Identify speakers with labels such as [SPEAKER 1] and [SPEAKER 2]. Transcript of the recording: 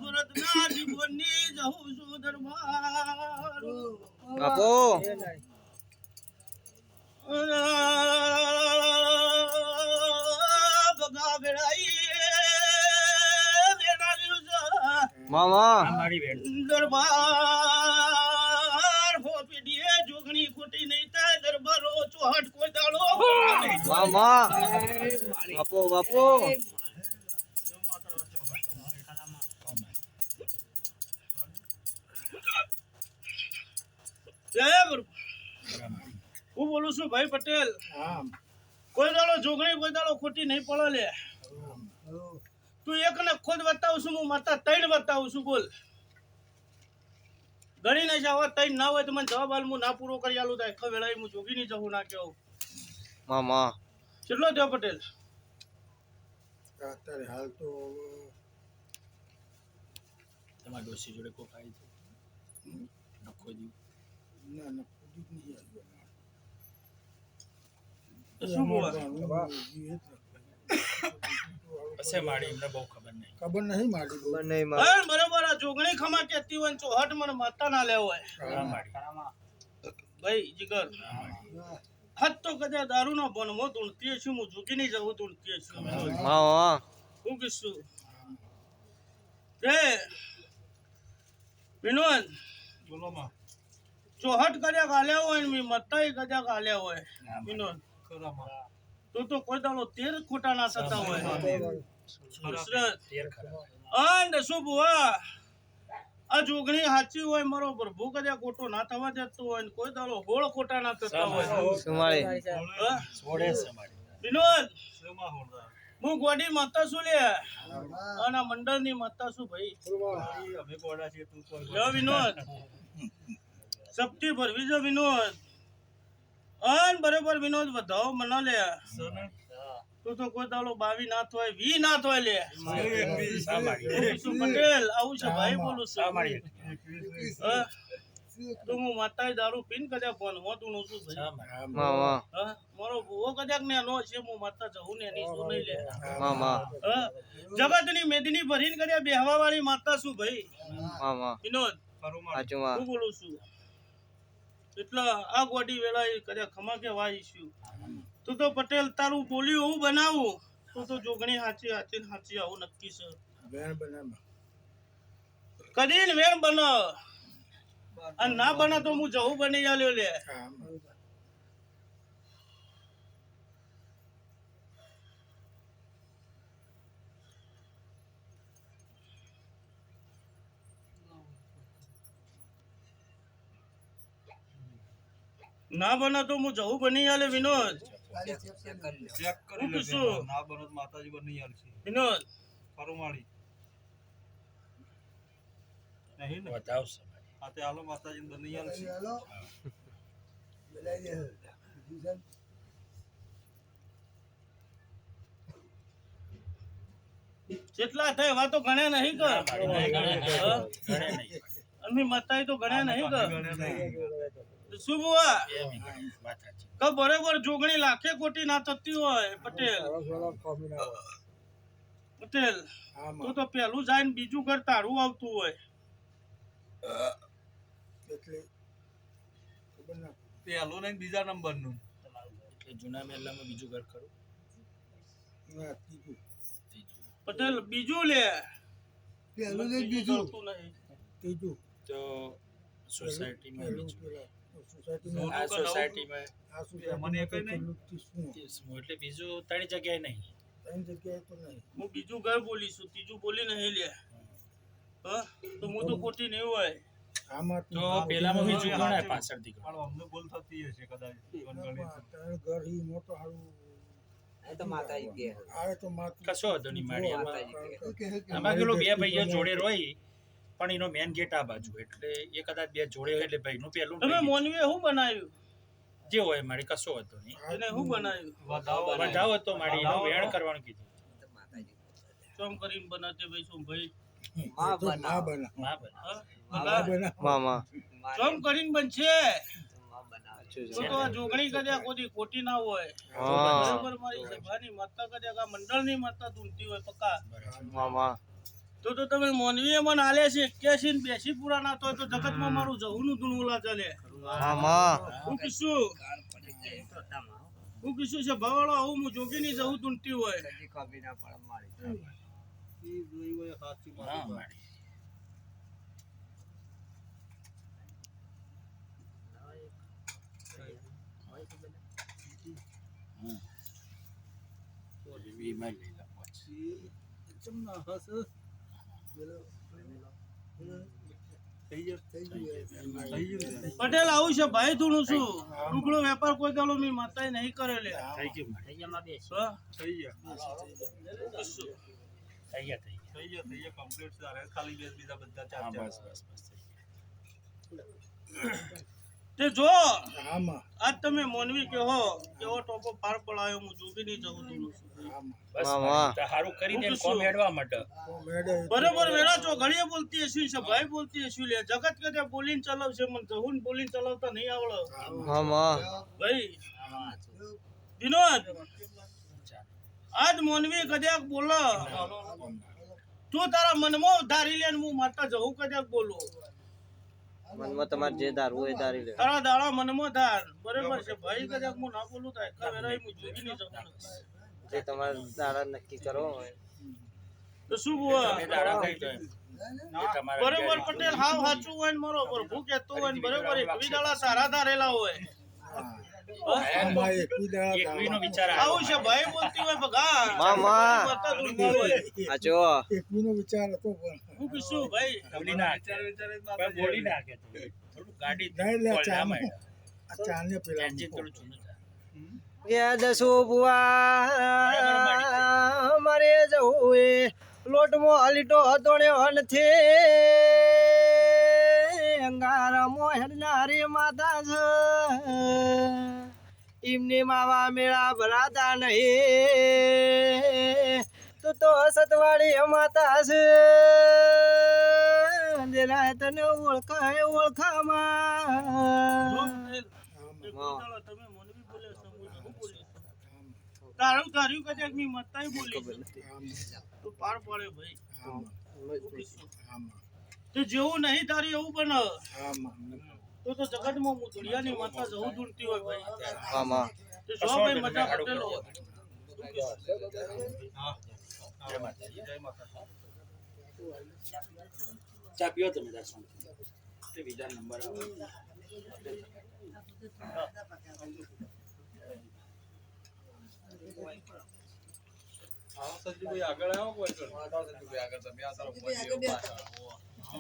[SPEAKER 1] ભરતના જીવનની જહું છું દરબાર
[SPEAKER 2] બાપુ
[SPEAKER 1] બગા બેડાઈ
[SPEAKER 2] મામા
[SPEAKER 1] દરબાર ફોપીડીએ જોગણી ખોટી નહીં થાય દરબારો ચોહટ કોઈ દાડો
[SPEAKER 2] મામા બાપુ બાપુ
[SPEAKER 1] હું બોલું છું ભાઈ પટેલ કોઈ દાડો જોગણી કોઈ દાડો ખોટી નહીં પડે લે તું એક ને ખુદ બતાવું છું હું માતા ત્રણ બતાવું છું બોલ ગણી નહીં જાવ ત્રણ ના હોય તો મને જવાબ હાલ હું ના પૂરો કરી આલું થાય ખવેળાઈ હું જોગી નહીં જવું ના કેવું
[SPEAKER 2] મામા
[SPEAKER 1] કેટલો થયો પટેલ
[SPEAKER 3] અત્યારે હાલ તો
[SPEAKER 4] તમારા ડોસી જોડે કોઈ ખાઈ છે નખો દી
[SPEAKER 3] ના ના ખુદી જ નહીં
[SPEAKER 1] શું બોલા
[SPEAKER 4] હશે માડી એમને બહુ ખબર નહીં
[SPEAKER 3] ખબર નહીં મારી
[SPEAKER 2] નહીં
[SPEAKER 1] હા બરોબર આ જોગણી ખમા કેતી હોય ને ચોહટ મને માતા ના લેવો હોય
[SPEAKER 4] હા માડી
[SPEAKER 1] ભાઈ જીગર હાથ તો કદાચ દારૂ નો બનમો ધૂણતી છું હું જોગી નહીં જવું ધૂણતી છું
[SPEAKER 2] મામા
[SPEAKER 1] હું કીશું તે વિનોદ
[SPEAKER 4] બોલો માં
[SPEAKER 1] ચોહટ કદાચ હાલ્યા હોય ને મેં મતાઈ કદાચ હાલ્યા હોય વિનોદ તો કોઈ દાડો 13 ખોટા ના થતા હોય
[SPEAKER 4] તેર ખરા
[SPEAKER 1] અને શું બુઆ આ જોગણી સાચી હોય મારો પ્રભુ કદાચ ખોટો ના થવા દેતો હોય ને કોઈ દાડો 16 ખોટા ના થતા હોય
[SPEAKER 2] સુમાળી
[SPEAKER 1] હા?
[SPEAKER 4] છોડે છે માડી
[SPEAKER 1] વિનોદ હું ગોડી માતા છું લે અને મંડળ ની માતા છું ભાઈ
[SPEAKER 4] અમે કોડા છે તું કોઈ
[SPEAKER 1] લ્યો વિનોદ સપ્તી ભરવી જો વિનોદ અન બરોબર વિનોદ વધાવો મને લે તું તો કોઈ દાડો 22 ના થાય 20 ના થાય લે
[SPEAKER 4] સા માડી
[SPEAKER 1] વિશુ પટેલ આવું છે ભાઈ બોલું
[SPEAKER 4] સા
[SPEAKER 1] છું
[SPEAKER 4] માડી
[SPEAKER 1] હા? તો હું માતાએ દારૂ પીને કદાચ ફોન હોતું નતું ભાઈ
[SPEAKER 4] સા માડી
[SPEAKER 2] મામા
[SPEAKER 1] હા? મારો ભૂવો કદાચ ને નો છે હું માતા જવું ને એની શું નહીં લે
[SPEAKER 2] મામા
[SPEAKER 1] હા? જગતની મેદની ભરીને કદાચ બેહવા વાળી માતા છું ભાઈ
[SPEAKER 2] મામા
[SPEAKER 1] વિનોદ
[SPEAKER 2] સાચું માં
[SPEAKER 1] હું બોલું છું એટલે આ ગોડી વેળા કદાચ ખમા કે વાઈશું તું તો પટેલ તારું બોલ્યું હું બનાવું તું તો જોગણી હાચી હાચી ને હાચી આવું નક્કી છે
[SPEAKER 3] બેન બનાવ
[SPEAKER 1] કદી ને વેણ બનો અને ના બને તો હું જવું બની આલ્યો લે ના બને તો હું જવું બની આલે વિનોદ
[SPEAKER 4] ચેક
[SPEAKER 1] હું કીશું
[SPEAKER 4] ના બનત માતાજી બની યાર છે
[SPEAKER 1] વિનોદ
[SPEAKER 4] ફરમાળી નહીં ને બતાવશે આ તે હાલો માતાજી બની યાર છે
[SPEAKER 1] જેટલા થાય એવા તો ગણ્યા નહીં કર અને મતાઈ તો ગણ્યા નહીં કર શું બુઆ કે બરોબર જોગણી લાખે કોટી ના થતી હોય પટેલ પટેલ તું તો પેલું જાય ને બીજું ઘર તારું આવતું હોય
[SPEAKER 3] એટલે ખબર ના
[SPEAKER 4] પેલું ને બીજા નંબર નું એટલે જૂના મહેલામાં બીજું ઘર ખરું
[SPEAKER 3] ના ત્રીજું
[SPEAKER 1] પટેલ બીજું લે
[SPEAKER 3] પેલું ને બીજું
[SPEAKER 1] આવતું નહીં.
[SPEAKER 3] ત્રીજું
[SPEAKER 4] તો સોસાયટીમાં બીજું
[SPEAKER 3] સોસાયટીમાં
[SPEAKER 4] આ સોસાયટીમાં
[SPEAKER 3] આ સોસાયટી
[SPEAKER 4] મને કઈ નહીં.
[SPEAKER 3] શું
[SPEAKER 4] એટલે બીજું ત્રણ જગ્યાએ નહીં
[SPEAKER 3] ત્રણ જગ્યાએ તો નહીં
[SPEAKER 1] હું બીજું ઘર બોલીશું ત્રીજું બોલી નહીં લે હા તો હું તો ખોટી નહીં હોય
[SPEAKER 3] આમાં
[SPEAKER 4] તો પેલામાં બીજું કોણ આવે પાછળથી પણ અમને ભૂલ થતી હશે કદાચ
[SPEAKER 3] ત્રણ ઘર ઈ મોટો હારું
[SPEAKER 5] આ તો માતાજી કે
[SPEAKER 3] આ તો માતું
[SPEAKER 4] કશો હતો નહીં માડી
[SPEAKER 5] માતાજી કે
[SPEAKER 4] આમાં પેલો બે ભાઈઓ જોડે રોઈ પણ એનો મેન ગેટ આ બાજુ એટલે એ કદાચ બે જોડે હોય એટલે ભાઈનું પેલું
[SPEAKER 1] તમે મોનવીએ શું બનાવ્યું
[SPEAKER 4] જે હોય મારી કશો હતો નહીં
[SPEAKER 1] એને શું બનાવ્યું
[SPEAKER 4] વધાવો હતો માડી એનું વેણ કરવાનું કીધું
[SPEAKER 5] તો માતાજી
[SPEAKER 1] ચોમ કરીને બનાવતે ભાઈ શું ભાઈ
[SPEAKER 5] માં
[SPEAKER 3] તો
[SPEAKER 5] બનાવ.
[SPEAKER 3] બના
[SPEAKER 4] ના બને
[SPEAKER 1] હા?
[SPEAKER 3] બના
[SPEAKER 2] મામા
[SPEAKER 1] ચોમ કરીને બનશે
[SPEAKER 5] માં બનાવે
[SPEAKER 2] સાચું
[SPEAKER 1] તો
[SPEAKER 2] છે.
[SPEAKER 1] આ જોગણી કદાચ કોઈ ખોટી ના હોય
[SPEAKER 2] હા
[SPEAKER 1] બરોબર મારી સભાની માતા કદાચ આ મંડળની માતા ધૂનતી હોય પક્કા
[SPEAKER 2] મામા
[SPEAKER 1] તો તમે મોનવીએ મને આલે છે 81 ને 82 પૂરા ના થાય તો જગતમાં મારું જહુનું ધૂણુલા ચાલે
[SPEAKER 2] મામા
[SPEAKER 1] હું કીશું છે ભવાળો આવું હું જોગીની જહુ ધૂનતી હોય
[SPEAKER 5] કભી ના પડે મારી
[SPEAKER 4] હા મારી. હમ. એવી માં લઈ લો પછી.
[SPEAKER 1] પટેલ આવું છે ભાઈ ધૂણું છું ટુકડો વેપાર કોઈ દાડો મેં માતાએ નહીં કરેલે
[SPEAKER 4] થઈ ગયું મારી.
[SPEAKER 1] હા?
[SPEAKER 4] થઈ ગયા થઈ ગયા. હા, બસ બસ બસ થઈ ગયા.
[SPEAKER 1] તે જો
[SPEAKER 3] આમાં
[SPEAKER 1] આજ તમે મોનવી કહો એવો ટોપો પાર પડાયો હું જોગીની જહુ ધૂણું છું
[SPEAKER 3] આમાં
[SPEAKER 4] બસ
[SPEAKER 2] મામા.
[SPEAKER 4] મારી. તો હારું કરી દે ને કોમ હેડવા માટે.
[SPEAKER 3] તો મેડે
[SPEAKER 1] બરોબર વેલા છો ઘડીએ બોલતી હશું છે ભાઈ બોલતી હશું લે જગત કદે બોલીને ચલાવશે મને જહુન બોલીને ચલાવતા નહીં આવડે
[SPEAKER 2] મામા
[SPEAKER 1] ભાઈ વિનોદ આજ મોનવી કદાચ બોલો તું તારા મનમાં ધારી લે ને હું માતા જહુ કદાચ બોલું
[SPEAKER 2] મનમાં તમારે જે ધારવું હોય એ ધારી લે.
[SPEAKER 1] તારા દાડા મનમાં ધાર બરોબર છે ભાઈ કદાચ હું ના બોલું થાય એટલા વેરાય હું જોગીની જહુ
[SPEAKER 2] જે તમારે દાડા નક્કી કરો હોય.
[SPEAKER 1] તો શું બોલ
[SPEAKER 4] તમે દાડા થઈ જાય. એ તમારા
[SPEAKER 1] બરોબર
[SPEAKER 4] ઘેર.
[SPEAKER 1] પટેલ હાવ સાચું હોય ને મારો પ્રભુ કહેતો હોય ને બરોબર એકવી દાડા સારા ધારેલા હોય
[SPEAKER 3] આમાં એકવી દાડા
[SPEAKER 4] એકવીનો વિચાર આવ્યો.
[SPEAKER 1] આવું છે ભાઈ બોલતી હોય ભગા
[SPEAKER 2] મામા.
[SPEAKER 1] માતા ધૂણતી હોય
[SPEAKER 2] આ જો
[SPEAKER 3] એકવીનો વિચાર હતો પણ
[SPEAKER 1] હું કીશું ભાઈ
[SPEAKER 4] બોલી નાખે. પણ બોલી નાખે તું. થોડું ગાડી
[SPEAKER 3] નહીં લે
[SPEAKER 4] બોલ ના
[SPEAKER 3] ચાનો
[SPEAKER 4] માંડ્યા.
[SPEAKER 3] આ ચાને પેલા
[SPEAKER 4] એન્જિન
[SPEAKER 3] મૂકો.
[SPEAKER 4] થોડું જૂનું છે.
[SPEAKER 2] ગયા દસો બુઆ મારે જવું એ લોટમાં હલીટો હતોડ્યો નથી અંગારામાં હેડનારી માતા છે એમને માવા મેળા ભરાતા નહીં તું તો સતવાડી માતા છે દેરાય તને ઓળખાય
[SPEAKER 1] જો
[SPEAKER 2] ઓળખામાં
[SPEAKER 1] પટેલ, એક
[SPEAKER 2] હા.
[SPEAKER 1] દાડો તમે મોનવી બોલે છો, હું જહુ બોલે છું. તારું ધાર્યું કદાચ મેં મતાય બોલી છે. તો પાર પડે ભાઈ
[SPEAKER 3] આમાં
[SPEAKER 1] હું કીશું.
[SPEAKER 3] આમાં
[SPEAKER 1] તો જેવું નહીં તારી એવું બને
[SPEAKER 3] આમાં
[SPEAKER 1] તો જગતમાં હું દુનિયાની માતા જહુ ધૂણતી હોય ભાઈ
[SPEAKER 2] મામા
[SPEAKER 1] તો જો ભાઈ મજા પટેલો
[SPEAKER 4] જય માતાજી. ચા પીઓ તમે દર્શન બીજા નંબર આવે.
[SPEAKER 6] આગળ આવો કોઈ